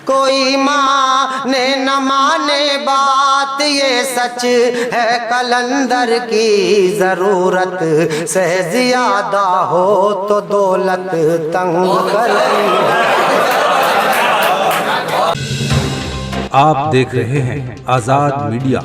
कोई माने न माने बात ये सच है कलंदर की, जरूरत से ज्यादा हो तो दौलत तंग करती है। आप देख रहे हैं आजाद मीडिया।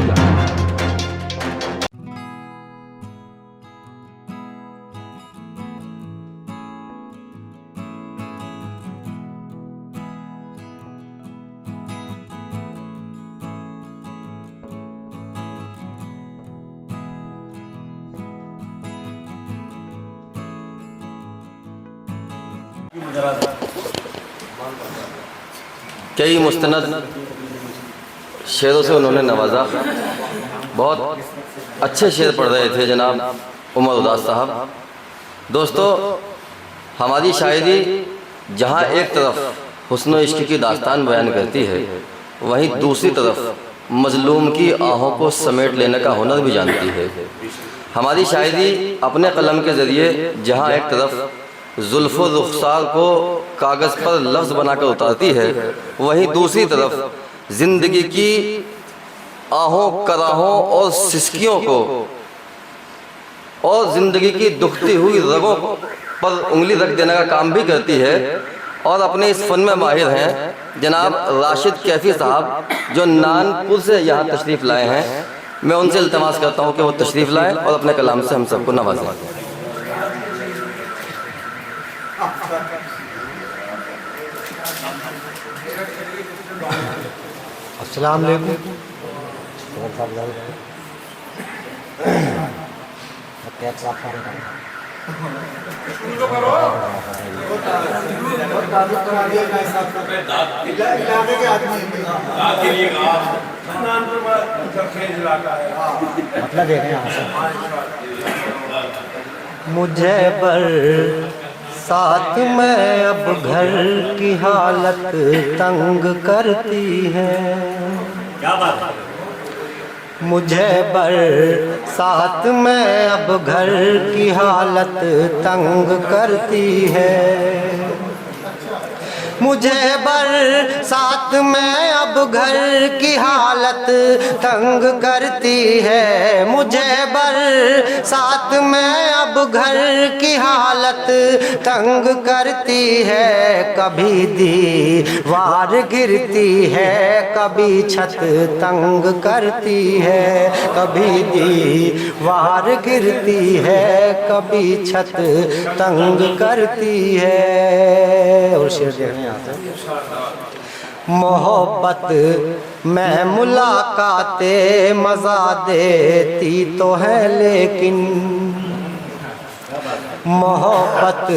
कई मुस्तनद शेरों से उन्होंने नवाजा। बहुत अच्छे शेर पढ़ रहे थे जनाब उमर उदास साहब। दोस्तों, हमारी शायरी जहाँ एक तरफ हुस्न इश्क की दास्तान बयान करती है, वहीं दूसरी तरफ मजलूम की आहों को समेट लेने का हुनर भी जानती है। हमारी शायरी अपने कलम के ज़रिए जहाँ एक तरफ जुल्फ़ो रुखसार को कागज़ पर लफ्ज़ बनाकर उतारती है, वहीं दूसरी तरफ ज़िंदगी की आहों, कराहों और सिसकियों को और ज़िंदगी की दुखती हुई रगों पर उंगली रख देने का काम भी करती है। और अपने इस फ़न में माहिर हैं जनाब राशिद कैफ़ी साहब, जो नानपुर से यहाँ तशरीफ़ लाए हैं। मैं उनसे इल्तिमास करता हूँ कि वो तशरीफ़ लाएँ और अपने कलाम से हम सबको नवाजें। अस्सलाम वालेकुम। मुझे बरसात में अब घर की हालत तंग करती है। मुझे बरसात में अब घर की हालत तंग करती है। मुझे बरसात में अब घर की हालत तंग करती है। मुझे बरसात में अब घर की हालत तंग करती है। कभी दीवार गिरती है, कभी छत तंग करती है। कभी दीवार गिरती है, कभी छत तंग करती है। और शेर देखने मोहब्बत में मुलाकातें मज़ा देती तो है, लेकिन मोहब्बत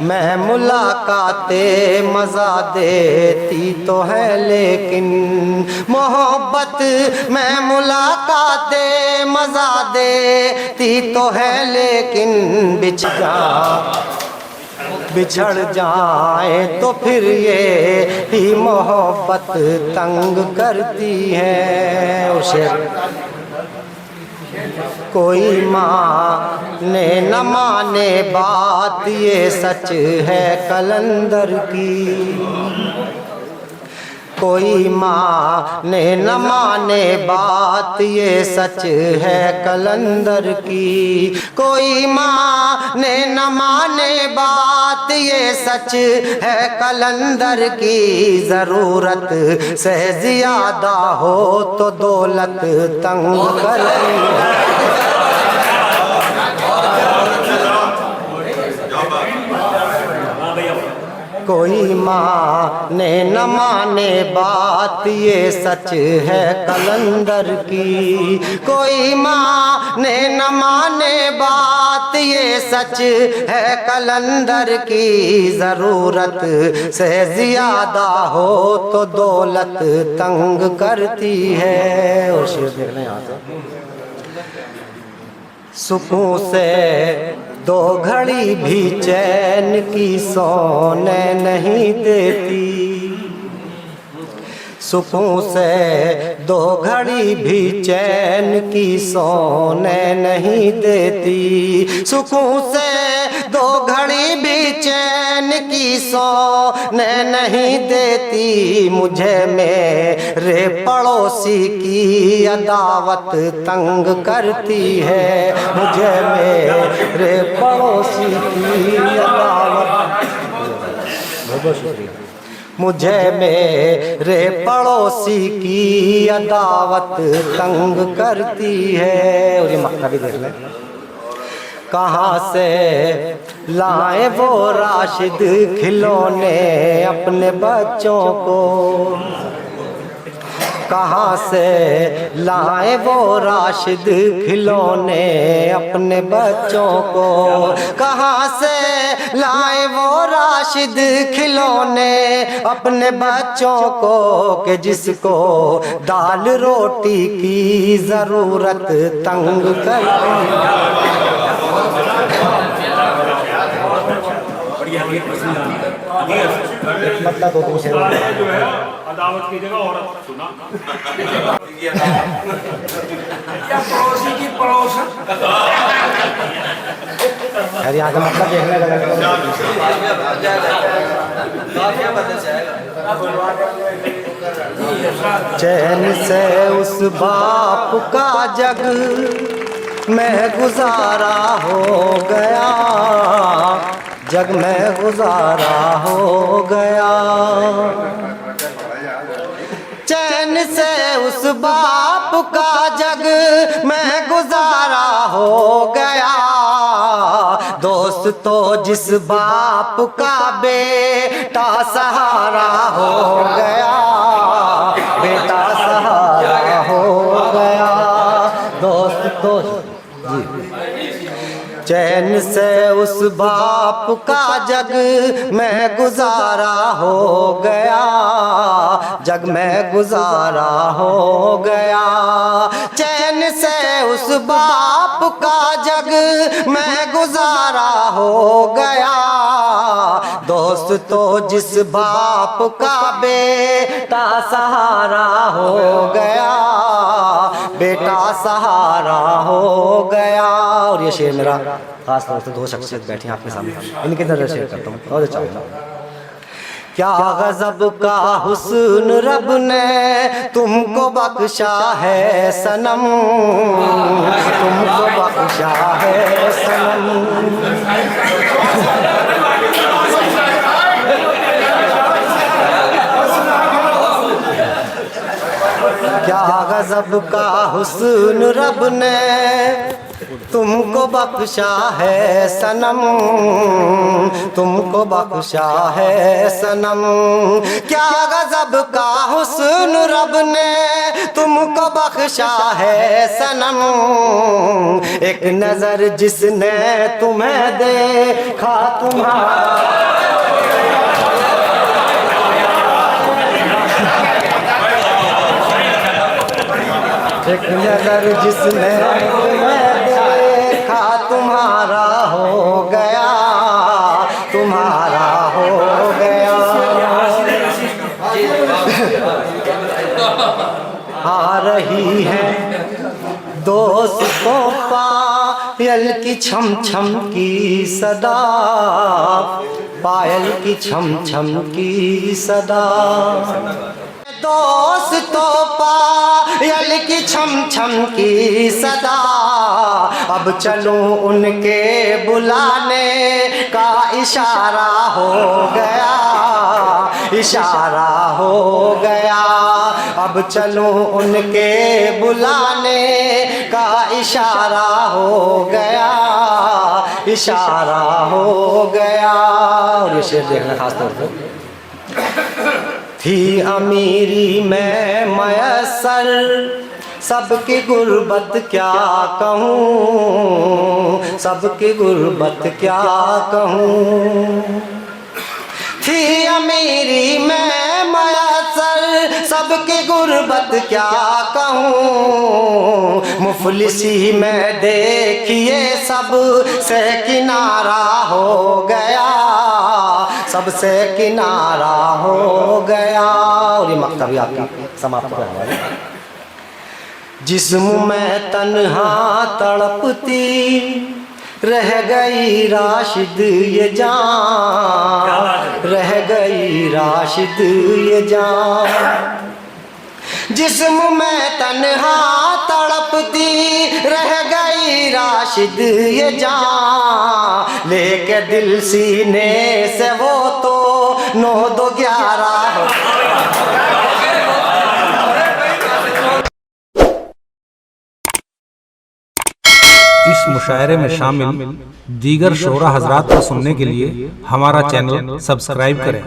में मुलाकातें मज़ा देती तो है, लेकिन मोहब्बत में मुलाकातें मज़ा देती तो है, लेकिन बिछड़ जाए तो फिर ये ही मोहब्बत तंग करती है। उसे कोई माने न माने बात ये सच है कलंदर की। कोई माने न माने बात ये सच है कलंदर की। कोई माने न माने बात ये सच है कलंदर की। ज़रूरत से ज़्यादा हो तो दौलत तंग करती है। कोई माने न माने बात ये सच है कलंदर की। कोई माने न माने बात ये सच है कलंदर की। ज़रूरत से ज़्यादा हो तो दौलत तंग करती है। और शेर देख लें यहाँ से। सुकून से दो घड़ी भी चैन की सोने नहीं देती। सुकून से दो घड़ी भी चैन की सोने नहीं देती। सुकून से दो घड़ी भी चैन की सोने नहीं देती मुझे मेरे पड़ोसी की अदावत तंग करती है, मुझे मेरे पड़ोसी की अदावत, बहुत शुक्रिया, मुझे मेरे पड़ोसी की अदावत तंग करती है। और ये मक्का भी देख लें, कहाँ से लाए वो राशिद खिलौने अपने बच्चों को, कहाँ से लाए वो राशिद खिलौने अपने बच्चों को, कहाँ से लाए वो राशिद खिलौने अपने बच्चों को, कि जिसको दाल रोटी की ज़रूरत तंग करती। मतलब तो पूछे जो है अदावत की जगह औरत सुना क्या पड़ोसी की पड़ोस यार यहाँ का मतलब देखने का चैन से उस बाप का जग में गुजारा हो गया, जग में गुजारा हो गया। चैन से उस बाप का जग में गुजारा हो गया, दोस्त तो जिस बाप का बेटा सहारा हो गया, बेटा सहारा हो गया, दोस्त तो जी। चैन से उस बाप का जग में गुजारा हो गया, जग में गुजारा हो गया। चैन से उस बाप का जग में गुजारा हो गया, दोस्त तो जिस बाप का बेटा सहारा हो गया, बेटा सहारा हो गया। और ये शेर मेरा खास तौर से दो शख्सियत बैठी हैं आपके सामने, इनके नजर शेयर करता हूँ और चाहूँगा। क्या गजब का हुस्न रब ने तुमको बख्शा है सनम, तुमको बख्शा है सनम। क्या गजब का हुस्न रब ने तुमको बख्शा है सनम, तुमको बख्शा है सनम। क्या गजब का हुस्न रब ने तुमको बख्शा है सनम, एक नजर जिसने तुम्हें देखा तुम्हारा, एक नजर जिसने तुम्हें देखा तुम्हारा हो गया, तुम्हारा हो गया। आ रही है दोस्तों पायल की छम छम की सदा, पायल की छम छम की सदा। दोस्तों पायल की छम छम की सदा, अब चलूं उनके बुलाने का इशारा हो गया, इशारा हो गया। अब चलूं उनके बुलाने का इशारा हो गया, इशारा हो गया। और ये शेर देखना खास तौर पर, थी अमीरी में मयसर सबकी गुर्बत क्या कहूँ, सबकी गुर्बत क्या कहूँ। थी अमीरी में मयसर सबकी गुर्बत क्या कहूँ, मुफलिसी में देखिए सब से किनारा हो गया, सबसे किनारा हो गया। और ये मक्ता भी आपकी समाप्त करने वाली। जिस्म में तन्हा तड़पती रह गई राशिद ये जान, रह गई राशिद ये जान। जिस्म में तन्हा तड़पती रह गई राशिद ये जान, लेके दिल सीने से वो तो 9-2-11 हो। इस मुशायरे में शामिल दीगर शोरा हजरात को सुनने के लिए हमारा चैनल सब्सक्राइब करें।